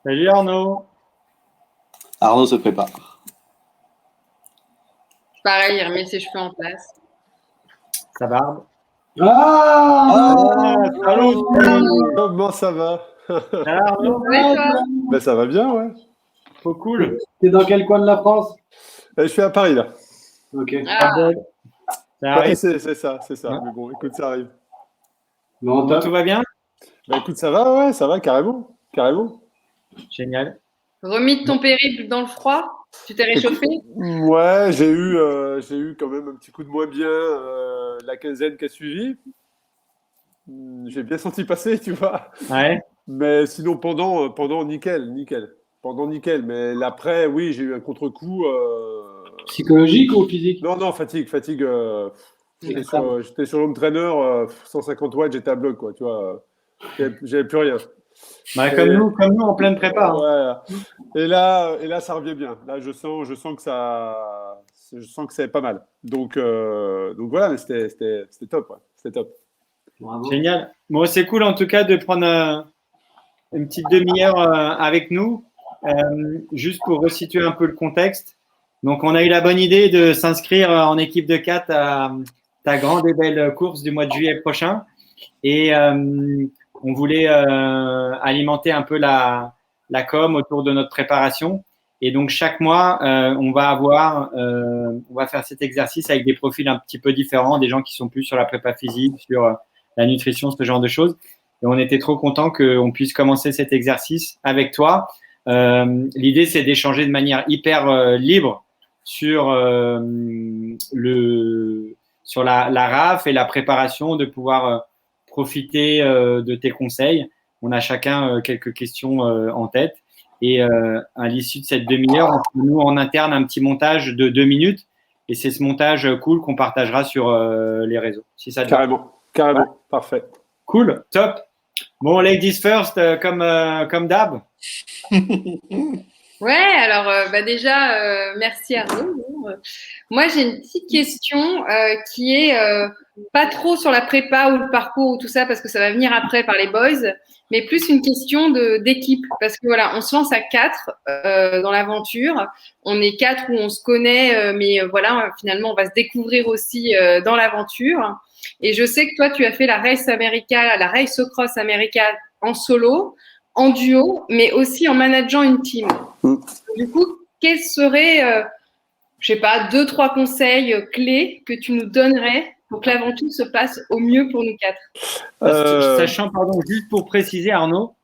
Salut Arnaud. Arnaud se prépare. Pareil, il remet ses cheveux en place. Sa barbe. Salut. Comment ça va? Arnaud. Ouais, toi? Ben, ça va bien, ouais. Trop cool. T'es dans quel coin de la France? Je suis à Paris, là. Ok. Ah, Ça Ouais, arrive. c'est ça. Ouais. Mais bon, écoute, ça arrive. Bon, top. Tout va bien? Ben, écoute, ça va, carrément. Carrément. Génial. remis de ton périple dans le froid? Tu t'es réchauffé? Ouais, j'ai eu quand même un petit coup de moins bien la quinzaine qui a suivi. J'ai bien senti passer, tu vois. Ouais. Mais sinon, pendant nickel. Pendant nickel. Mais l'après, oui, j'ai eu un contre-coup. Psychologique ou physique? Non, fatigue. J'étais D'accord. sur l'home trainer, 150 watts, j'étais à bloc, quoi, tu vois. J'avais plus rien. Bah, comme nous en pleine prépa. Hein. Ouais. Et là, ça revient bien. Là, je sens que c'est pas mal. Donc voilà, mais c'était top, ouais. C'était top. Bravo. Génial. Bon, c'est cool en tout cas de prendre une petite demi-heure avec nous, juste pour resituer un peu le contexte. Donc, on a eu la bonne idée de s'inscrire en équipe de 4 à ta grande et belle course du mois de juillet prochain. Et on voulait alimenter un peu la com autour de notre préparation. Et donc, chaque mois, on va faire cet exercice avec des profils un petit peu différents, des gens qui sont plus sur la prépa physique, sur la nutrition, ce genre de choses. Et on était trop contents qu'on puisse commencer cet exercice avec toi. L'idée, c'est d'échanger de manière hyper libre sur la RAF et la préparation, de pouvoir profiter de tes conseils. On a chacun quelques questions en tête. Et à l'issue de cette demi-heure, on fait, nous, en interne, un petit montage de 2 minutes. Et c'est ce montage cool qu'on partagera sur les réseaux. Si ça te va. Carrément. Ouais. Parfait. Cool, top. Bon, ladies first, comme d'hab. Ouais, alors déjà, merci Arnaud. Moi, j'ai une petite question qui est pas trop sur la prépa ou le parcours ou tout ça, parce que ça va venir après par les boys, mais plus une question d'équipe. Parce que voilà, on se lance à 4 dans l'aventure. On est 4 où on se connaît, mais voilà, finalement, on va se découvrir aussi dans l'aventure. Et je sais que toi, tu as fait la Race Cross America en solo, en duo, mais aussi en manageant une team. Du coup, quels seraient, je sais pas, 2-3 conseils clés que tu nous donnerais pour que l'aventure se passe au mieux pour nous 4? Sachant, pardon, juste pour préciser, Arnaud,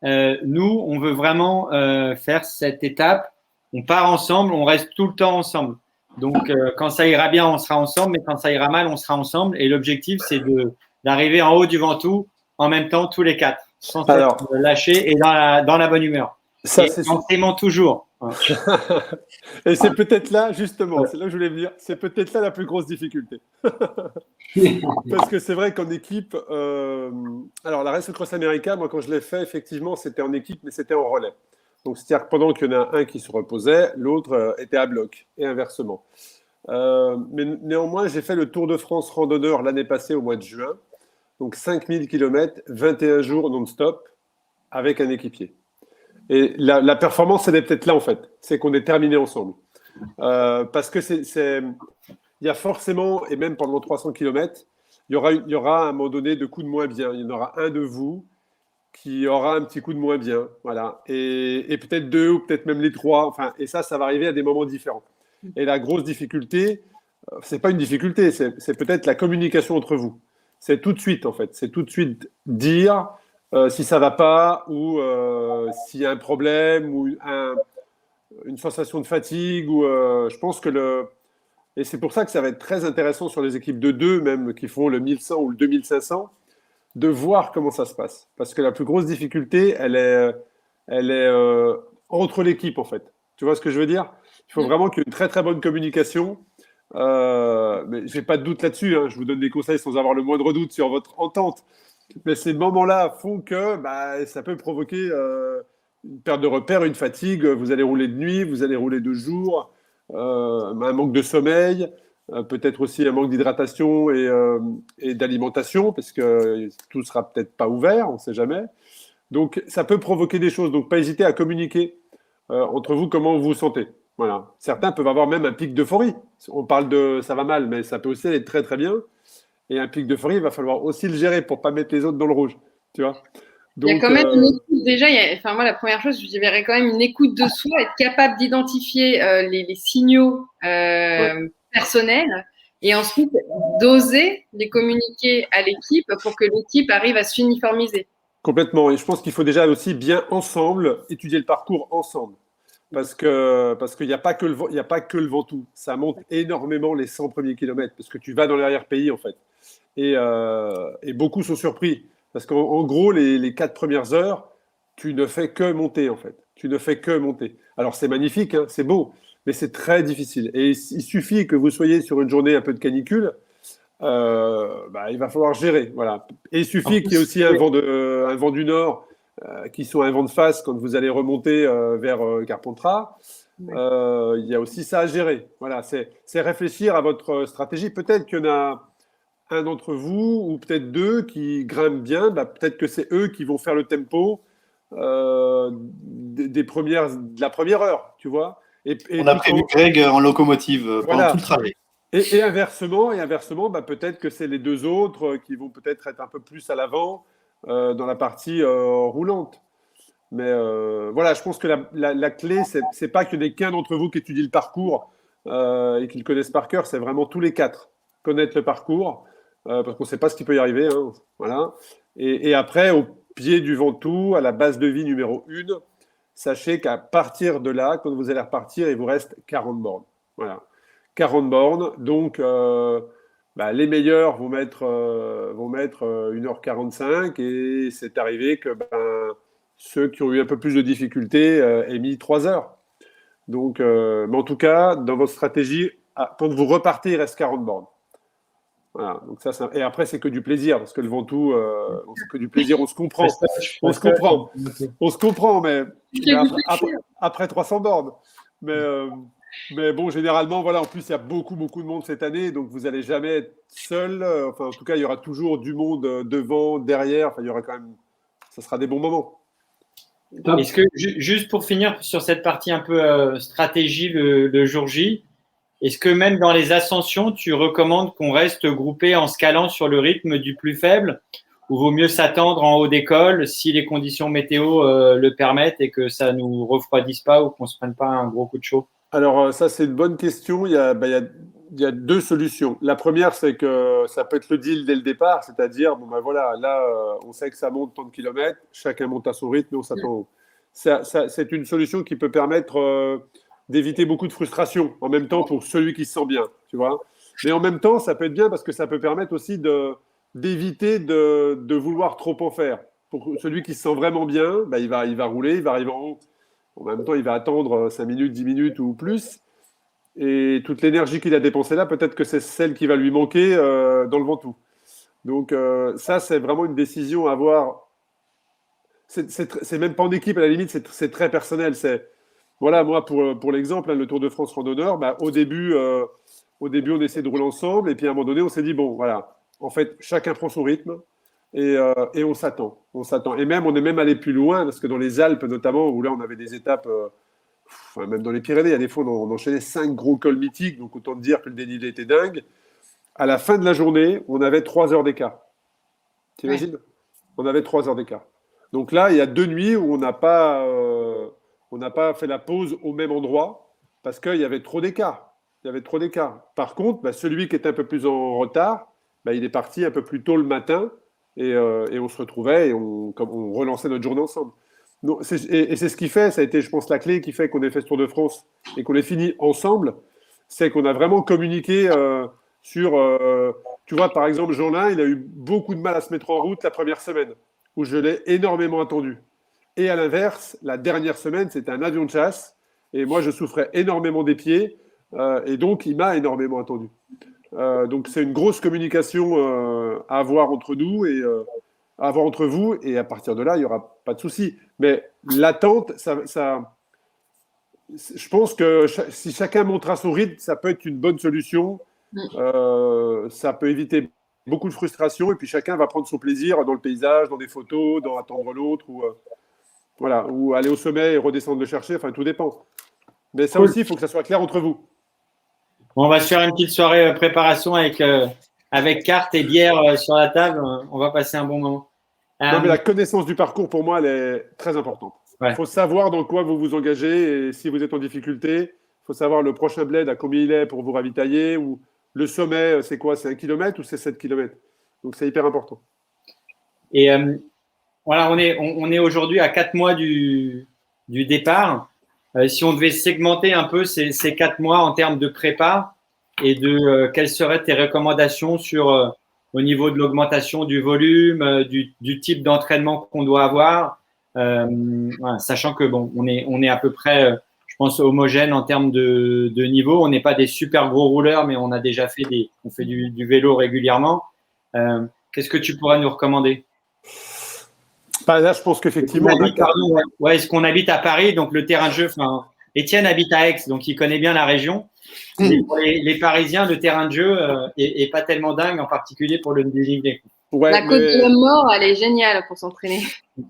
nous, on veut vraiment faire cette étape. On part ensemble, on reste tout le temps ensemble. Donc, quand ça ira bien, on sera ensemble, mais quand ça ira mal, on sera ensemble. Et l'objectif, c'est d'arriver en haut du Ventoux en même temps, tous les 4, sans être lâchés et dans la bonne humeur. Ça, et en s'aimant toujours. Et c'est peut-être là, justement, c'est là que je voulais venir, c'est peut-être là la plus grosse difficulté. Parce que c'est vrai qu'en équipe, alors la Race Cross America, moi quand je l'ai fait, effectivement, c'était en équipe, mais c'était en relais. Donc c'est-à-dire que pendant qu'il y en a un qui se reposait, l'autre était à bloc, et inversement. Mais néanmoins, j'ai fait le Tour de France randonneur l'année passée au mois de juin. Donc 5000 km, 21 jours non-stop, avec un équipier. Et la performance, elle est peut-être là, en fait. C'est qu'on est terminé ensemble. Parce que il y a forcément, et même pendant 300 km, il y aura à un moment donné de coups de moins bien. Il y en aura un de vous qui aura un petit coup de moins bien. Voilà. Et peut-être 2 ou peut-être même les 3. Enfin, et ça va arriver à des moments différents. Et la grosse difficulté, c'est pas une difficulté, c'est peut-être la communication entre vous. C'est tout de suite, en fait. C'est tout de suite dire si ça va pas ou s'il y a un problème ou une sensation de fatigue. Ou, je pense que Et c'est pour ça que ça va être très intéressant sur les équipes de 2, même qui font le 1100 ou le 2500, de voir comment ça se passe. Parce que la plus grosse difficulté, elle est entre l'équipe, en fait. Tu vois ce que je veux dire? Il faut vraiment qu'il y ait une très, très bonne communication. Mais je n'ai pas de doute là-dessus. Hein. Je vous donne des conseils sans avoir le moindre doute sur votre entente. Mais ces moments-là font que ça peut provoquer une perte de repère, une fatigue. Vous allez rouler de nuit, vous allez rouler de jour, un manque de sommeil, peut-être aussi un manque d'hydratation et d'alimentation, parce que tout ne sera peut-être pas ouvert, on ne sait jamais. Donc, ça peut provoquer des choses. Donc, pas hésiter à communiquer entre vous comment vous vous sentez. Voilà. Certains peuvent avoir même un pic d'euphorie. On parle de ça va mal, mais ça peut aussi aller très très bien. Et un pic d'euphorie, il va falloir aussi le gérer pour pas mettre les autres dans le rouge. Tu vois. Il y a Donc, quand même une écoute, déjà, moi, la première chose, je dirais quand même une écoute de soi, être capable d'identifier les signaux personnels et ensuite d'oser les communiquer à l'équipe pour que l'équipe arrive à s'uniformiser. complètement. Et je pense qu'il faut déjà aussi bien ensemble étudier le parcours ensemble. Parce qu'il n'y a pas que le Ventoux. Ça monte énormément les 100 premiers kilomètres parce que tu vas dans l'arrière-pays en fait. Et beaucoup sont surpris. Parce qu'en gros, les 4 premières heures, tu ne fais que monter, en fait. Tu ne fais que monter. Alors, c'est magnifique, hein, c'est beau, mais c'est très difficile. Et il suffit que vous soyez sur une journée un peu de canicule, il va falloir gérer. Voilà. Et il suffit qu'il y ait aussi un vent du nord qui soit un vent de face quand vous allez remonter vers Carpentras. Il y a aussi ça à gérer. Voilà, c'est réfléchir à votre stratégie. Peut-être qu'il y en a un d'entre vous, ou peut-être deux, qui grimpent bien, peut-être que c'est eux qui vont faire le tempo de la première heure, tu vois. On a prévu Greg en locomotive pendant tout le trajet. Et inversement, peut-être que c'est les deux autres qui vont peut-être être un peu plus à l'avant dans la partie roulante. Mais voilà, je pense que la clé, c'est pas qu'il n'y ait qu'un d'entre vous qui étudie le parcours et qui le connaisse par cœur, c'est vraiment tous les 4 connaître le parcours. Parce qu'on ne sait pas ce qui peut y arriver. Hein, voilà. Et après, au pied du Ventoux, à la base de vie numéro 1, sachez qu'à partir de là, quand vous allez repartir, il vous reste 40 bornes. Voilà. 40 bornes. Donc, les meilleurs vont mettre 1h45 et c'est arrivé que ceux qui ont eu un peu plus de difficultés aient mis 3 heures. Donc, mais en tout cas, dans votre stratégie, quand vous repartez, il reste 40 bornes. Voilà, donc et après, c'est que du plaisir, parce que le Ventoux, c'est que du plaisir, on se comprend. On se comprend, mais après 300 bornes. Mais bon, généralement, voilà, en plus, il y a beaucoup de monde cette année, donc vous n'allez jamais être seul. Enfin, en tout cas, il y aura toujours du monde devant, derrière. Enfin, il y aura quand même. Ça sera des bons moments. Est-ce que, juste pour finir sur cette partie un peu stratégie le jour J, est-ce que même dans les ascensions, tu recommandes qu'on reste groupé en scalant sur le rythme du plus faible ou vaut mieux s'attendre en haut d'école si les conditions météo le permettent et que ça ne nous refroidisse pas ou qu'on ne se prenne pas un gros coup de chaud? Alors, ça, c'est une bonne question. Il y a 2 solutions. La première, c'est que ça peut être le deal dès le départ, c'est-à-dire, là, on sait que ça monte tant de kilomètres, chacun monte à son rythme et on s'attend. C'est une solution qui peut permettre d'éviter beaucoup de frustration en même temps pour celui qui se sent bien, tu vois. Mais en même temps, ça peut être bien parce que ça peut permettre aussi d'éviter de vouloir trop en faire. Pour celui qui se sent vraiment bien, il va rouler, il va arriver en haut. En même temps, il va attendre 5 minutes, 10 minutes ou plus. Et toute l'énergie qu'il a dépensée là, peut-être que c'est celle qui va lui manquer dans le Ventoux. Donc ça, c'est vraiment une décision à avoir. C'est même pas en équipe, à la limite, c'est très personnel. Voilà, moi, pour l'exemple, le Tour de France randonneur, au début, on essaie de rouler ensemble. Et puis, à un moment donné, on s'est dit, bon, voilà, en fait, chacun prend son rythme et on s'attend. Et même, on est même allé plus loin, parce que dans les Alpes, notamment, où là, on avait des étapes, même dans les Pyrénées, il y a des fois, on enchaînait 5 gros cols mythiques. Donc, autant dire que le dénivelé était dingue. À la fin de la journée, on avait 3 heures d'écart. T'imagines ? On avait 3 heures d'écart. Donc là, il y a 2 nuits où on n'a pas fait la pause au même endroit parce qu'il y avait trop d'écart. Par contre, celui qui était un peu plus en retard, il est parti un peu plus tôt le matin et on se retrouvait et on relançait notre journée ensemble. Donc, et c'est ce qui fait, ça a été, je pense, la clé qui fait qu'on ait fait ce Tour de France et qu'on ait fini ensemble, c'est qu'on a vraiment communiqué sur… tu vois, par exemple, Jean-Lin, il a eu beaucoup de mal à se mettre en route la première semaine, où je l'ai énormément attendu. Et à l'inverse, la dernière semaine, c'était un avion de chasse. Et moi, je souffrais énormément des pieds. Et donc, il m'a énormément attendu. Donc, c'est une grosse communication à avoir entre nous et à avoir entre vous. Et à partir de là, il n'y aura pas de souci. Mais l'attente, je pense que si chacun montera son rythme, ça peut être une bonne solution. Ça peut éviter beaucoup de frustration, et puis chacun va prendre son plaisir dans le paysage, dans des photos, dans attendre l'autre, ou aller au sommet et redescendre le chercher, enfin tout dépend. Mais ça aussi, il faut que ça soit clair entre vous. On va se faire une petite soirée préparation avec cartes et bière sur la table. On va passer un bon moment. Non, mais la connaissance du parcours, pour moi, elle est très importante. Il faut savoir dans quoi vous vous engagez, et si vous êtes en difficulté, il faut savoir le prochain bled à combien il est pour vous ravitailler, ou le sommet, c'est quoi? C'est 1 km ou c'est 7 km? Donc, c'est hyper important. Et voilà, on est aujourd'hui à 4 mois du départ. Si on devait segmenter un peu ces 4 mois en termes de prépa et de quelles seraient tes recommandations sur au niveau de l'augmentation du volume, du type d'entraînement qu'on doit avoir, voilà, sachant que bon, on est à peu près, je pense, homogène en termes de niveau. On n'est pas des super gros rouleurs, mais on a déjà fait on fait du vélo régulièrement. Qu'est-ce que tu pourrais nous recommander? Là, je pense qu'effectivement. Est-ce qu'on habite à Paris? Donc, le terrain de jeu, Étienne habite à Aix, donc il connaît bien la région. Mais pour les Parisiens, le terrain de jeu est pas tellement dingue, en particulier pour le dénivelé. Ouais, la côte de la mort, elle est géniale pour s'entraîner.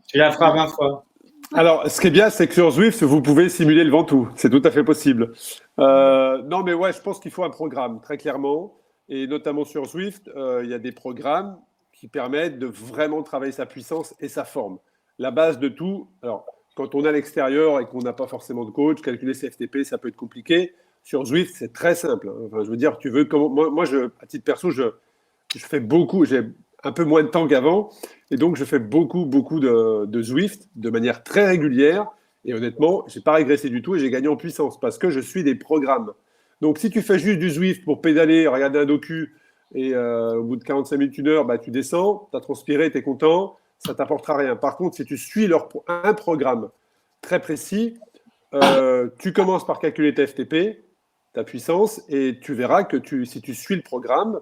Tu la feras 20 fois. Alors, ce qui est bien, c'est que sur Zwift, vous pouvez simuler le Ventoux. C'est tout à fait possible. Non, mais ouais, je pense qu'il faut un programme, très clairement. Et notamment sur Zwift, il y a des programmes qui permettent de vraiment travailler sa puissance et sa forme. La base de tout, alors, quand on est à l'extérieur et qu'on n'a pas forcément de coach, calculer ses FTP, ça peut être compliqué. Sur Zwift, c'est très simple. Enfin, je veux dire, tu veux comment… Moi, à titre perso, je fais beaucoup. J'ai un peu moins de temps qu'avant, et donc je fais beaucoup de Zwift de manière très régulière. Et honnêtement, j'ai pas régressé du tout et j'ai gagné en puissance parce que je suis des programmes. Donc, si tu fais juste du Zwift pour pédaler, regarder un docu et au bout de 45 minutes, 1 heure, tu descends, tu as transpiré, tu es content, ça ne t'apportera rien. Par contre, si tu suis un programme très précis, tu commences par calculer tes FTP, ta puissance, et tu verras que si tu suis le programme,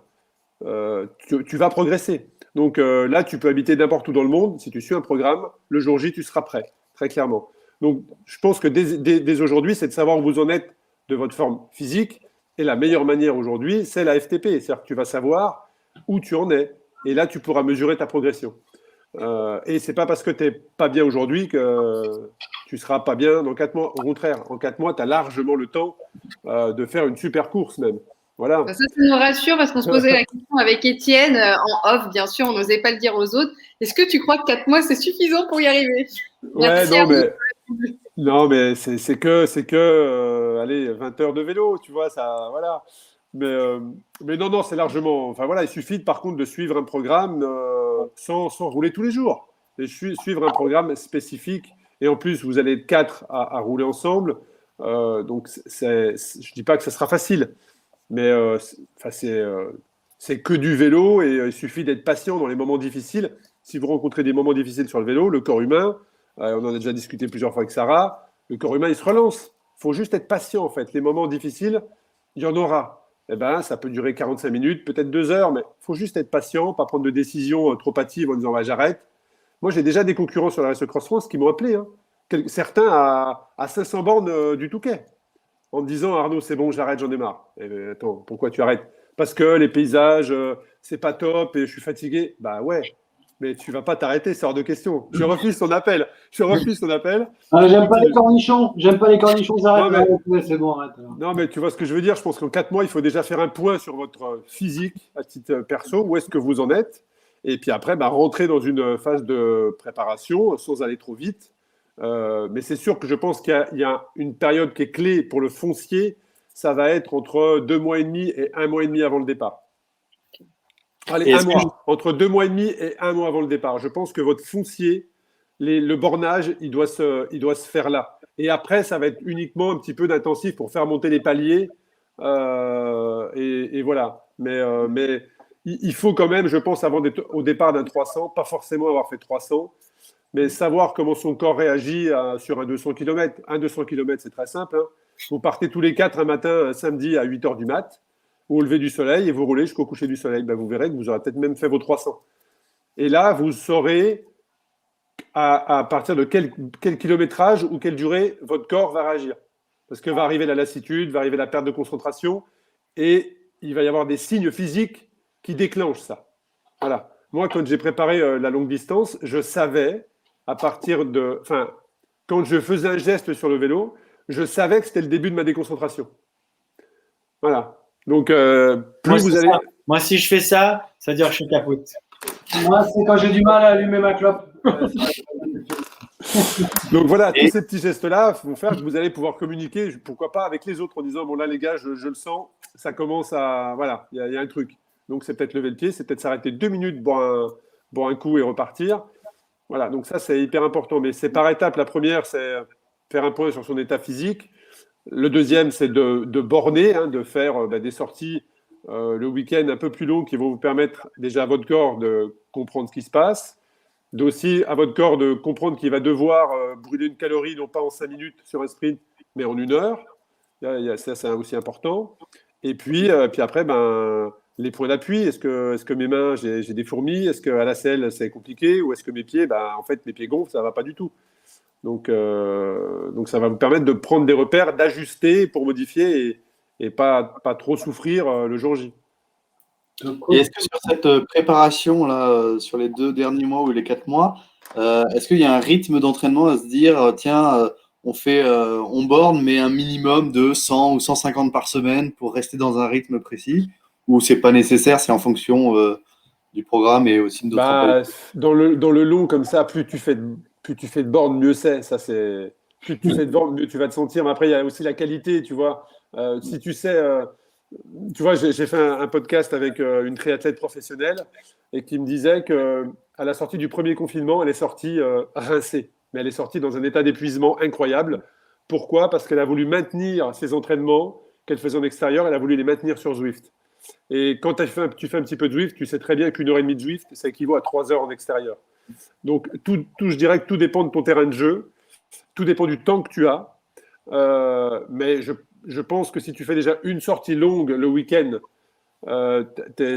tu vas progresser. Donc là, tu peux habiter n'importe où dans le monde. Si tu suis un programme, le jour J, tu seras prêt, très clairement. Donc, je pense que dès aujourd'hui, c'est de savoir où vous en êtes de votre forme physique. Et la meilleure manière aujourd'hui, c'est la FTP. C'est-à-dire que tu vas savoir où tu en es. Et là, tu pourras mesurer ta progression. Et ce n'est pas parce que tu n'es pas bien aujourd'hui que tu ne seras pas bien dans 4 mois. Au contraire, en 4 mois, tu as largement le temps de faire une super course même. Voilà. Ça nous rassure parce qu'on se posait la question avec Étienne en off, bien sûr, on n'osait pas le dire aux autres. Est-ce que tu crois que 4 mois, c'est suffisant pour y arriver? Ouais, non, mais c'est que allez, 20 heures de vélo, tu vois, ça, voilà. Mais non, c'est largement… Enfin, voilà, il suffit par contre de suivre un programme sans rouler tous les jours. Et suivre un programme spécifique. Et en plus, vous allez être 4 à rouler ensemble. Donc, je ne dis pas que ça sera facile. Mais c'est que du vélo et il suffit d'être patient dans les moments difficiles. Si vous rencontrez des moments difficiles sur le vélo, le corps humain, on en a déjà discuté plusieurs fois avec Sarah, le corps humain, il se relance. Il faut juste être patient, en fait. Les moments difficiles, il y en aura. Eh ben, ça peut durer 45 minutes, peut-être 2 heures, mais il faut juste être patient, pas prendre de décision trop hâtive en disant j'arrête. Moi, j'ai déjà des concurrents sur la Race Cross France qui m'ont appelé. Hein. Certains à 500 bornes du Touquet. En me disant, Arnaud, c'est bon, j'arrête, j'en ai marre. Attends, pourquoi tu arrêtes? Parce que les paysages, c'est pas top et je suis fatigué. Bah ouais, mais tu vas pas t'arrêter, c'est hors de question. Je refuse ton appel. J'aime pas les cornichons. J'arrête. C'est bon, arrête. Alors. Non, mais tu vois ce que je veux dire. Je pense qu'en 4 mois, il faut déjà faire un point sur votre physique à titre perso. Où est-ce que vous en êtes? Et puis après, rentrer dans une phase de préparation sans aller trop vite. Mais c'est sûr que je pense qu'il y a une période qui est clé pour le foncier. Ça va être entre 2 mois et demi et 1 mois et demi avant le départ. Allez, 1 mois. Entre 2 mois et demi et 1 mois avant le départ. Je pense que votre foncier, le bornage, il doit se faire là. Et après, ça va être uniquement un petit peu d'intensif pour faire monter les paliers. Et voilà. Mais il faut quand même, je pense, au départ d'un 300, pas forcément avoir fait 300, mais savoir comment son corps réagit sur un 200 km. Un 200 km, c'est très simple. Hein. Vous partez tous les 4 un matin, un samedi à 8 h du mat, au lever du soleil et vous roulez jusqu'au coucher du soleil. Vous verrez que vous aurez peut-être même fait vos 300. Et là, vous saurez à partir de quel kilométrage ou quelle durée votre corps va réagir. Parce que va arriver la lassitude, va arriver la perte de concentration et il va y avoir des signes physiques qui déclenchent ça. Voilà. Moi, quand j'ai préparé la longue distance, je savais, quand je faisais un geste sur le vélo, je savais que c'était le début de ma déconcentration. Voilà. Donc, Moi, si je fais ça, ça veut dire que je suis capote. Moi, c'est quand j'ai du mal à allumer ma clope. Donc voilà, tous ces petits gestes-là vont faire que vous allez pouvoir communiquer, pourquoi pas avec les autres, en disant, bon là les gars, je le sens, ça commence à... Voilà, il y a un truc. Donc c'est peut-être lever le pied, c'est peut-être s'arrêter 2 minutes, boire un coup et repartir. Voilà, donc ça c'est hyper important. Mais c'est par étapes. La première, c'est faire un point sur son état physique. Le deuxième, c'est de borner, de faire des sorties le week-end un peu plus longues qui vont vous permettre déjà à votre corps de comprendre ce qui se passe, d'aussi à votre corps de comprendre qu'il va devoir brûler une calorie, non pas en 5 minutes sur un sprint, mais en 1 heure. Ça, c'est aussi important. Et puis après, les points d'appui. Est-ce que mes mains, j'ai des fourmis? Est-ce qu'à la selle, c'est compliqué? Ou est-ce que mes pieds, en fait, mes pieds gonflent, ça ne va pas du tout. Donc, ça va vous permettre de prendre des repères, d'ajuster pour modifier et pas trop souffrir le jour J. Et est-ce que sur cette préparation là, sur les 2 derniers mois ou les 4 mois, est-ce qu'il y a un rythme d'entraînement à se dire, tiens, on borne, mais un minimum de 100 ou 150 par semaine pour rester dans un rythme précis, ou c'est pas nécessaire, c'est en fonction du programme et aussi de notre dans le long comme ça, plus tu fais de bornes, mieux c'est. Ça, c'est plus tu fais de bornes, mieux tu vas te sentir. Mais après, il y a aussi la qualité, tu vois. Si tu sais, tu vois, j'ai fait un podcast avec une triathlète professionnelle et qui me disait que à la sortie du premier confinement, elle est sortie rincée, mais elle est sortie dans un état d'épuisement incroyable. Pourquoi? Parce qu'elle a voulu maintenir ses entraînements qu'elle faisait en extérieur, elle a voulu les maintenir sur Zwift. Et quand tu fais un petit peu de Zwift, tu sais très bien qu'une heure et demie de Zwift, ça équivaut à 3 heures en extérieur. Donc, je dirais que tout dépend de ton terrain de jeu, tout dépend du temps que tu as. Mais je pense que si tu fais déjà une sortie longue le week-end,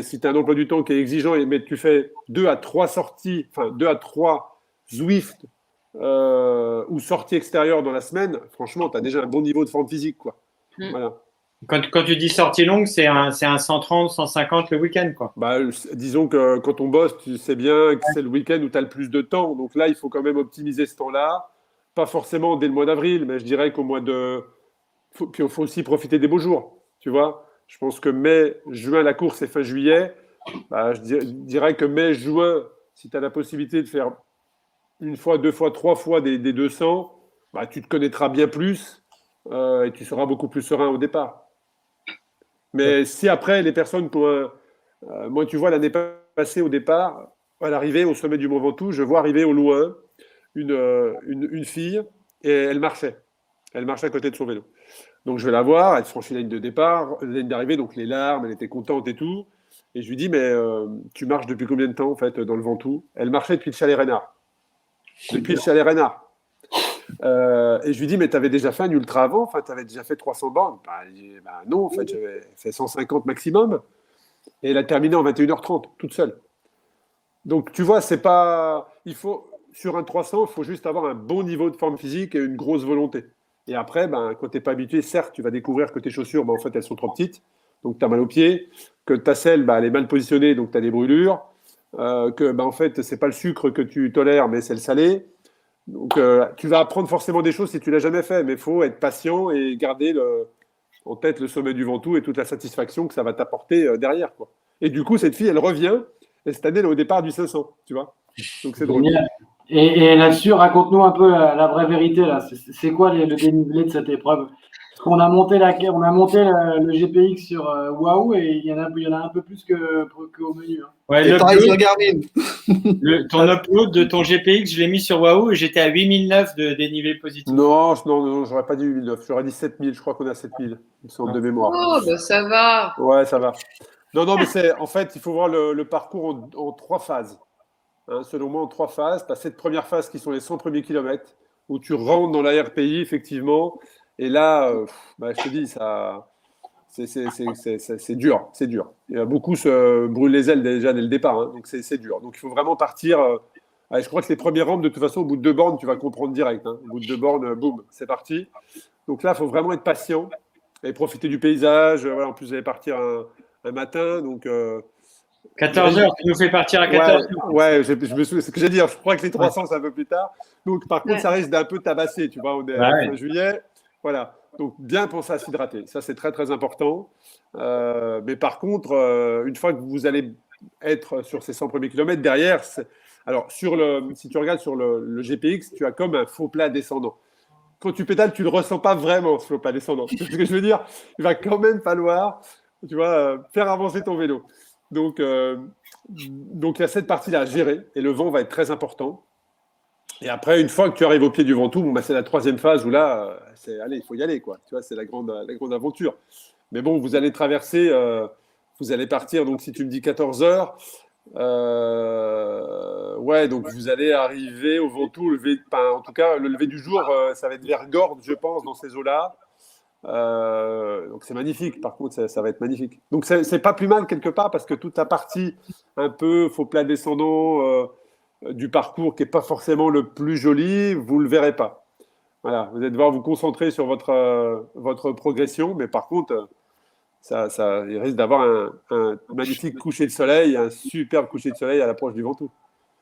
si tu as un emploi du temps qui est exigeant, mais tu fais 2 à 3 sorties, enfin 2 à 3 Zwift ou sorties extérieures dans la semaine, franchement, tu as déjà un bon niveau de forme physique, quoi. Voilà. Quand tu dis sortie longue, c'est un 130, 150 le week-end, quoi. Disons que quand on bosse, tu sais bien que c'est le week-end où tu as le plus de temps. Donc là, il faut quand même optimiser ce temps-là. Pas forcément dès le mois d'avril, mais je dirais qu'au mois de... Puis il faut aussi profiter des beaux jours, tu vois. Je pense que mai, juin, la course est fin juillet. Je dirais que mai, juin, si tu as la possibilité de faire 1 fois, 2 fois, 3 fois des 200, tu te connaîtras bien plus et tu seras beaucoup plus serein au départ. Mais si après, les personnes moi, tu vois, l'année passée, au départ, à l'arrivée au sommet du Mont Ventoux, je vois arriver au loin une fille et elle marchait. Elle marchait à côté de son vélo. Donc, je vais la voir, elle franchit la ligne de départ, la ligne d'arrivée, donc les larmes, elle était contente et tout. Et je lui dis, mais tu marches depuis combien de temps, en fait, dans le Ventoux? Elle marchait depuis le Chalet Reynard. Depuis le Chalet Reynard. Et je lui dis, mais tu avais déjà fait un ultra avant? Enfin, tu avais déjà fait 300 bornes? Non, en fait, j'avais fait 150 maximum. Et elle a terminé en 21h30, toute seule. Donc, tu vois, c'est pas. Sur un 300, il faut juste avoir un bon niveau de forme physique et une grosse volonté. Et après, quand tu n'es pas habitué, certes, tu vas découvrir que tes chaussures, en fait, elles sont trop petites. Donc, tu as mal aux pieds. Que ta selle, elle est mal positionnée, donc tu as des brûlures. En fait, ce n'est pas le sucre que tu tolères, mais c'est le salé. Donc, tu vas apprendre forcément des choses si tu ne l'as jamais fait, mais il faut être patient et garder en tête le sommet du Ventoux et toute la satisfaction que ça va t'apporter derrière, quoi. Et du coup, cette fille, elle revient, et cette année, elle est au départ du 500, tu vois. Donc, c'est drôle. Et là-dessus, raconte-nous un peu la vraie vérité, là. C'est quoi le dénivelé de cette épreuve? Parce qu'on a monté le GPX sur Wahoo et il y en a un peu plus qu'au menu. Hein. Ouais, ton upload de ton GPX, je l'ai mis sur Wahoo et j'étais à 8009 de dénivelé positif. Non, j'aurais pas dit 8009. J'aurais dit 7000. Je crois qu'on est à 7000. Une sorte de mémoire. Oh, ça va. Ouais, ça va. Non, mais en fait, il faut voir le parcours en 3 phases. Selon moi, en 3 phases. Tu as cette première phase qui sont les 100 premiers kilomètres où tu rentres dans la RPI, effectivement. Et là, je te dis, ça. C'est dur, c'est dur. Il y a beaucoup se brûlent les ailes déjà dès le départ, hein, donc c'est dur. Donc il faut vraiment partir. Je crois que les premières rampes, de toute façon, au bout de 2 bornes, tu vas comprendre direct. Hein. Au bout de 2 bornes, boum, c'est parti. Donc là, il faut vraiment être patient et profiter du paysage. Voilà, en plus, vous allez partir un matin, donc 14 heures, tu nous fais partir à 14 heures. Ouais, je me souviens, c'est ce que j'ai dit. Je crois que les 300, c'est un peu plus tard. Donc, par contre, ça risque d'un peu tabasser. Tu vois, on est fin juillet. Voilà. Donc, bien penser à s'hydrater. Ça, c'est très, très important. Mais par contre, une fois que vous allez être sur ces 100 premiers kilomètres, derrière, alors, si tu regardes sur le GPX, tu as comme un faux plat descendant. Quand tu pédales, tu ne le ressens pas vraiment, ce faux plat descendant. C'est ce que je veux dire. Il va quand même falloir, tu vois, faire avancer ton vélo. Donc, il y a cette partie-là à gérer et le vent va être très important. Et après, une fois que tu arrives au pied du Ventoux, c'est la troisième phase où là, allez, il faut y aller, quoi. Tu vois, c'est la grande aventure. Mais bon, vous allez traverser, vous allez partir. Donc, si tu me dis 14 heures, ouais, donc vous allez arriver au Ventoux, en tout cas, le lever du jour, ça va être vers Gordes, je pense, dans ces eaux-là. Donc c'est magnifique, par contre ça va être magnifique. Donc c'est pas plus mal quelque part parce que toute la partie un peu faux plat descendant du parcours qui est pas forcément le plus joli, vous le verrez pas. Voilà, vous allez devoir vous concentrer sur votre progression, mais par contre il risque d'avoir un magnifique coucher de soleil, un superbe coucher de soleil à l'approche du Ventoux.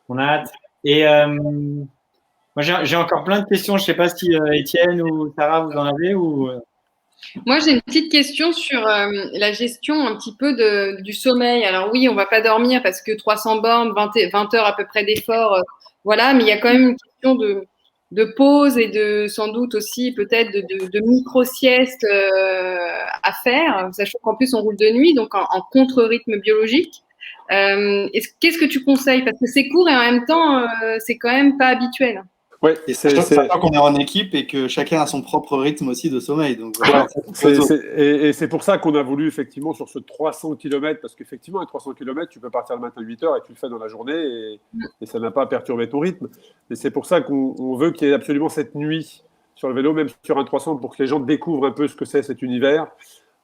On a hâte. Et moi j'ai encore plein de questions. Je sais pas si Étienne ou Sarah vous en avez ou. Moi, j'ai une petite question sur la gestion un petit peu du sommeil. Alors oui, on va pas dormir parce que 300 bornes, 20 heures à peu près d'effort, voilà, mais il y a quand même une question de pause et sans doute aussi peut-être de micro-sieste à faire, sachant qu'en plus on roule de nuit, donc en contre-rythme biologique. Qu'est-ce que tu conseilles? Parce que c'est court et en même temps, c'est quand même pas habituel. Ouais, et sachant qu'on est en équipe et que chacun a son propre rythme aussi de sommeil. Donc, et c'est pour ça qu'on a voulu effectivement sur ce 300 km, parce qu'effectivement, à 300 km, tu peux partir le matin à 8 heures et tu le fais dans la journée et ça n'a pas perturbé ton rythme. Et c'est pour ça qu'on veut qu'il y ait absolument cette nuit sur le vélo, même sur un 300, pour que les gens découvrent un peu ce que c'est cet univers.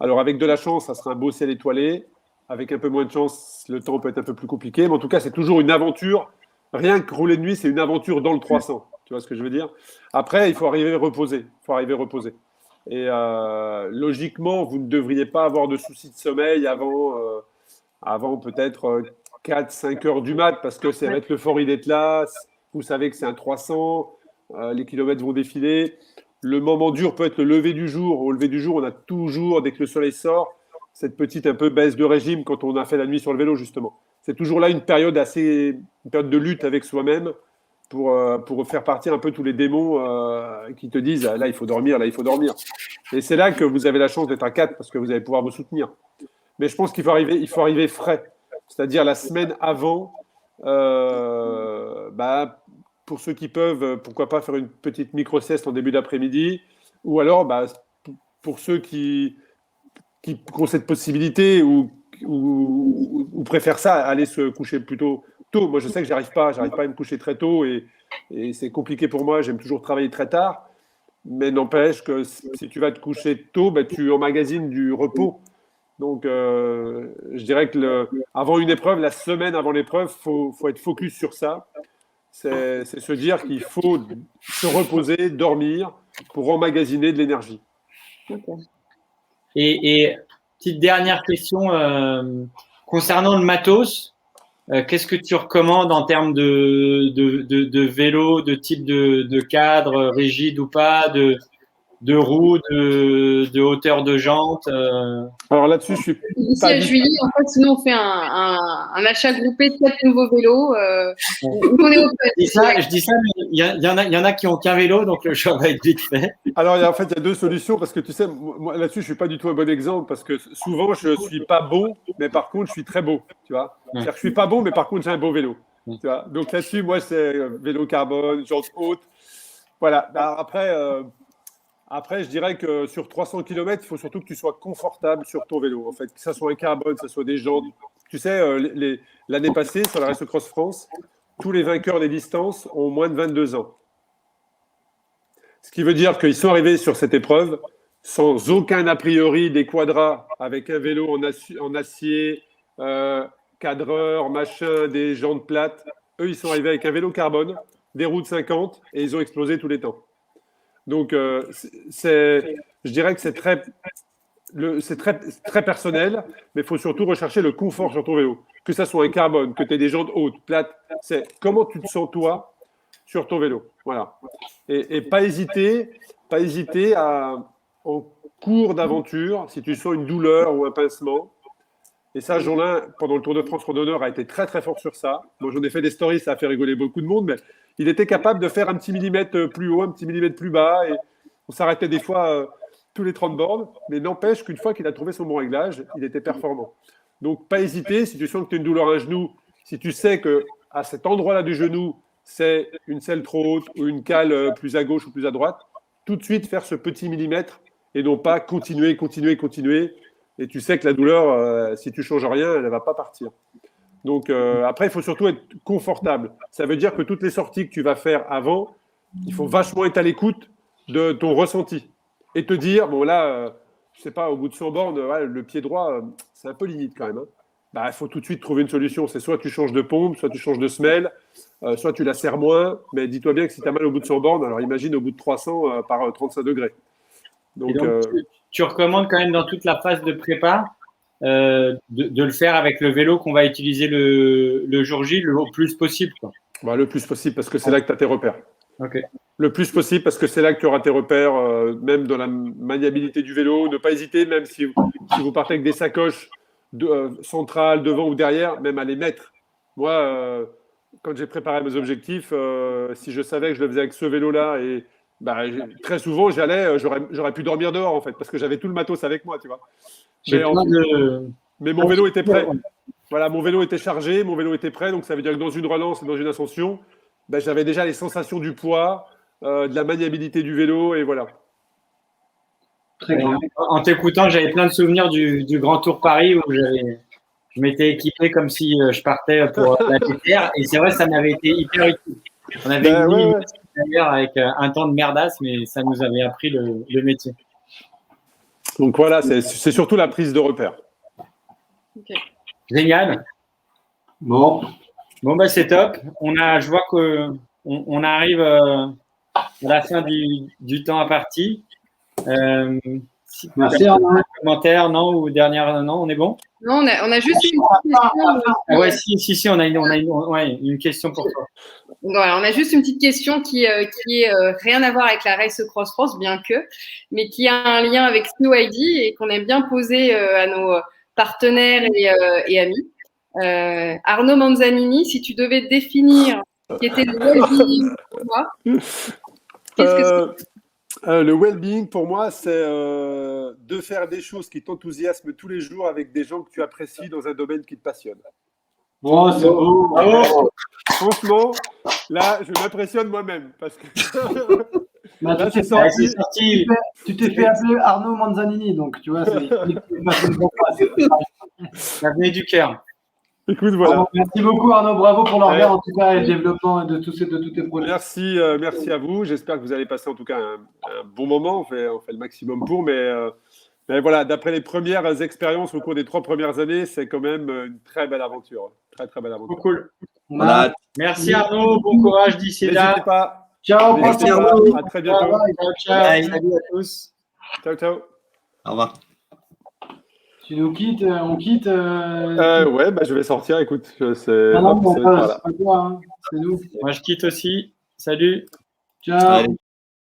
Alors avec de la chance, ça sera un beau ciel étoilé. Avec un peu moins de chance, le temps peut être un peu plus compliqué. Mais en tout cas, c'est toujours une aventure. Rien que rouler de nuit, c'est une aventure dans le 300. Tu vois ce que je veux dire? Après, il faut arriver reposé. Et logiquement, vous ne devriez pas avoir de soucis de sommeil avant peut-être 4-5 heures du mat, parce que ça va être l'euphorie d'être là. Vous savez que c'est un 300, les kilomètres vont défiler. Le moment dur peut être le lever du jour. Au lever du jour, on a toujours, dès que le soleil sort, cette petite un peu baisse de régime quand on a fait la nuit sur le vélo, justement. C'est toujours là une période de lutte avec soi-même pour faire partir un peu tous les démons qui te disent là il faut dormir. Et c'est là que vous avez la chance d'être à 4 parce que vous allez pouvoir vous soutenir. Mais je pense qu'il faut arriver frais, c'est-à-dire la semaine avant, pour ceux qui peuvent, pourquoi pas faire une petite micro-sieste en début d'après-midi, ou alors pour ceux qui ont cette possibilité ou préfèrent ça, aller se coucher plutôt tôt. Moi, je sais que j'arrive pas à me coucher très tôt et c'est compliqué pour moi. J'aime toujours travailler très tard, mais n'empêche que si tu vas te coucher tôt, tu emmagasines du repos. Donc, je dirais que avant une épreuve, la semaine avant l'épreuve, faut être focus sur ça. C'est se dire qu'il faut se reposer, dormir pour emmagasiner de l'énergie. Okay. Et petite dernière question concernant le matos. Qu'est-ce que tu recommandes en termes de vélo, de type de cadre, rigide ou pas, de roues, de hauteur de jante Alors là-dessus, je suis Ici à Juilly, en fait, sinon on fait un achat groupé de 4 nouveaux vélos. On est open. Je dis ça, mais il y en a qui n'ont qu'un vélo, donc le choix va être vite fait. Alors, en fait, il y a deux solutions, parce que tu sais, moi là-dessus, je ne suis pas du tout un bon exemple, parce que souvent, je ne suis pas beau, mais par contre, je suis très beau, tu vois. C'est-à-dire que je ne suis pas bon, mais par contre, j'ai un beau vélo. Tu vois. Donc là-dessus, moi, c'est vélo carbone, jante haute. Voilà. Après, je dirais que sur 300 km, il faut surtout que tu sois confortable sur ton vélo, en fait. Que ça soit un carbone, que ça soit des jantes. Tu sais, l'année passée, sur la Race Cross France, tous les vainqueurs des distances ont moins de 22 ans. Ce qui veut dire qu'ils sont arrivés sur cette épreuve sans aucun a priori des quadras, avec un vélo en acier, cadreur, machin, des jantes plates. Eux, ils sont arrivés avec un vélo carbone, des roues de 50, et ils ont explosé tous les temps. Donc, je dirais que c'est très c'est très personnel, mais il faut surtout rechercher le confort sur ton vélo. Que ça soit un carbone, que tu aies des jantes hautes, plates, c'est comment tu te sens toi sur ton vélo. Voilà. Et pas hésiter en cours d'aventure, si tu sens une douleur ou un pincement. Et ça, Jeanlin, pendant le Tour de France randonneur, a été très très fort sur ça. Moi, j'en ai fait des stories, ça a fait rigoler beaucoup de monde, mais il était capable de faire un petit millimètre plus haut, un petit millimètre plus bas, et on s'arrêtait des fois tous les 30 bornes, mais n'empêche qu'une fois qu'il a trouvé son bon réglage, il était performant. Donc, pas hésiter, si tu sens que tu as une douleur à un genou, si tu sais qu'à cet endroit-là du genou, c'est une selle trop haute ou une cale plus à gauche ou plus à droite, tout de suite faire ce petit millimètre et non pas continuer. Et tu sais que la douleur, si tu ne changes rien, elle ne va pas partir. Donc, après, il faut surtout être confortable. Ça veut dire que toutes les sorties que tu vas faire avant, il faut vachement être à l'écoute de ton ressenti. Et te dire, bon là, je ne sais pas, au bout de 100 bornes, le pied droit, c'est un peu limite quand même. Hein. Bah, il faut tout de suite trouver une solution. C'est soit tu changes de pompe, soit tu changes de semelle, soit tu la serres moins. Mais dis-toi bien que si tu as mal au bout de 100 bornes, alors imagine au bout de 300 par 35 degrés. Donc, tu recommandes quand même dans toute la phase de prépa de le faire avec le vélo qu'on va utiliser le jour J le plus possible, quoi. Bah, le plus possible, parce que c'est là que tu as tes repères. Okay. Le plus possible, parce que c'est là que tu auras tes repères, même dans la maniabilité du vélo. Ne pas hésiter, même si vous partez avec des sacoches centrales, devant ou derrière, même à les mettre. Moi, quand j'ai préparé mes objectifs, si je savais que je le faisais avec ce vélo-là, et bah, très souvent, j'aurais pu dormir dehors, en fait, parce que j'avais tout le matos avec moi, tu vois. Mais mon vélo était prêt. Voilà, mon vélo était chargé, mon vélo était prêt, donc ça veut dire que dans une relance et dans une ascension, ben, j'avais déjà les sensations du poids, de la maniabilité du vélo, et voilà. Très bien. En t'écoutant, j'avais plein de souvenirs du Grand Tour Paris où je m'étais équipé comme si je partais pour la TTR, et c'est vrai, ça m'avait été hyper utile. On avait d'ailleurs avec un temps de merdasse, mais ça nous avait appris le métier. Donc voilà, c'est surtout la prise de repère. Okay. Génial. Bon, bah c'est top. Je vois qu'on arrive à la fin du temps imparti. Merci. Commentaire, non, ou dernière, non, on est bon? Non, on a juste une question. Ah ouais, si, on a une question pour toi. Voilà, on a juste une petite question qui est rien à voir avec la Race Cross France, bien que, mais qui a un lien avec Snow ID et qu'on aime bien poser à nos partenaires et amis. Arnaud Manzanini, si tu devais définir ce qu'était le well-being pour toi, qu'est-ce que c'est? Le well-being, pour moi, c'est de faire des choses qui t'enthousiasment tous les jours avec des gens que tu apprécies dans un domaine qui te passionne. Oh, c'est beau. Bravo. Franchement, là, je m'impressionne moi-même parce que là, c'est sorti. Tu t'es fait appeler Arnaud Manzanini, donc tu vois, ça venait du cœur. Écoute, voilà. Merci beaucoup Arnaud, bravo pour l'organe en tout cas et le développement de tous tes projets. Merci à vous. J'espère que vous allez passer en tout cas un bon moment. On fait le maximum pour, mais voilà, d'après les premières expériences au cours des 3 premières années, c'est quand même une très belle aventure. Très, très belle aventure. Cool. Voilà. Merci Arnaud, bon courage d'ici là. N'hésitez pas. Ciao, merci Arnaud. À très bientôt. Ciao. Salut à tous. Ciao. Au revoir. Tu nous quittes, on quitte. Ouais, je vais sortir. Écoute, c'est pas toi, hein. C'est nous. Moi, je quitte aussi. Salut. Ciao.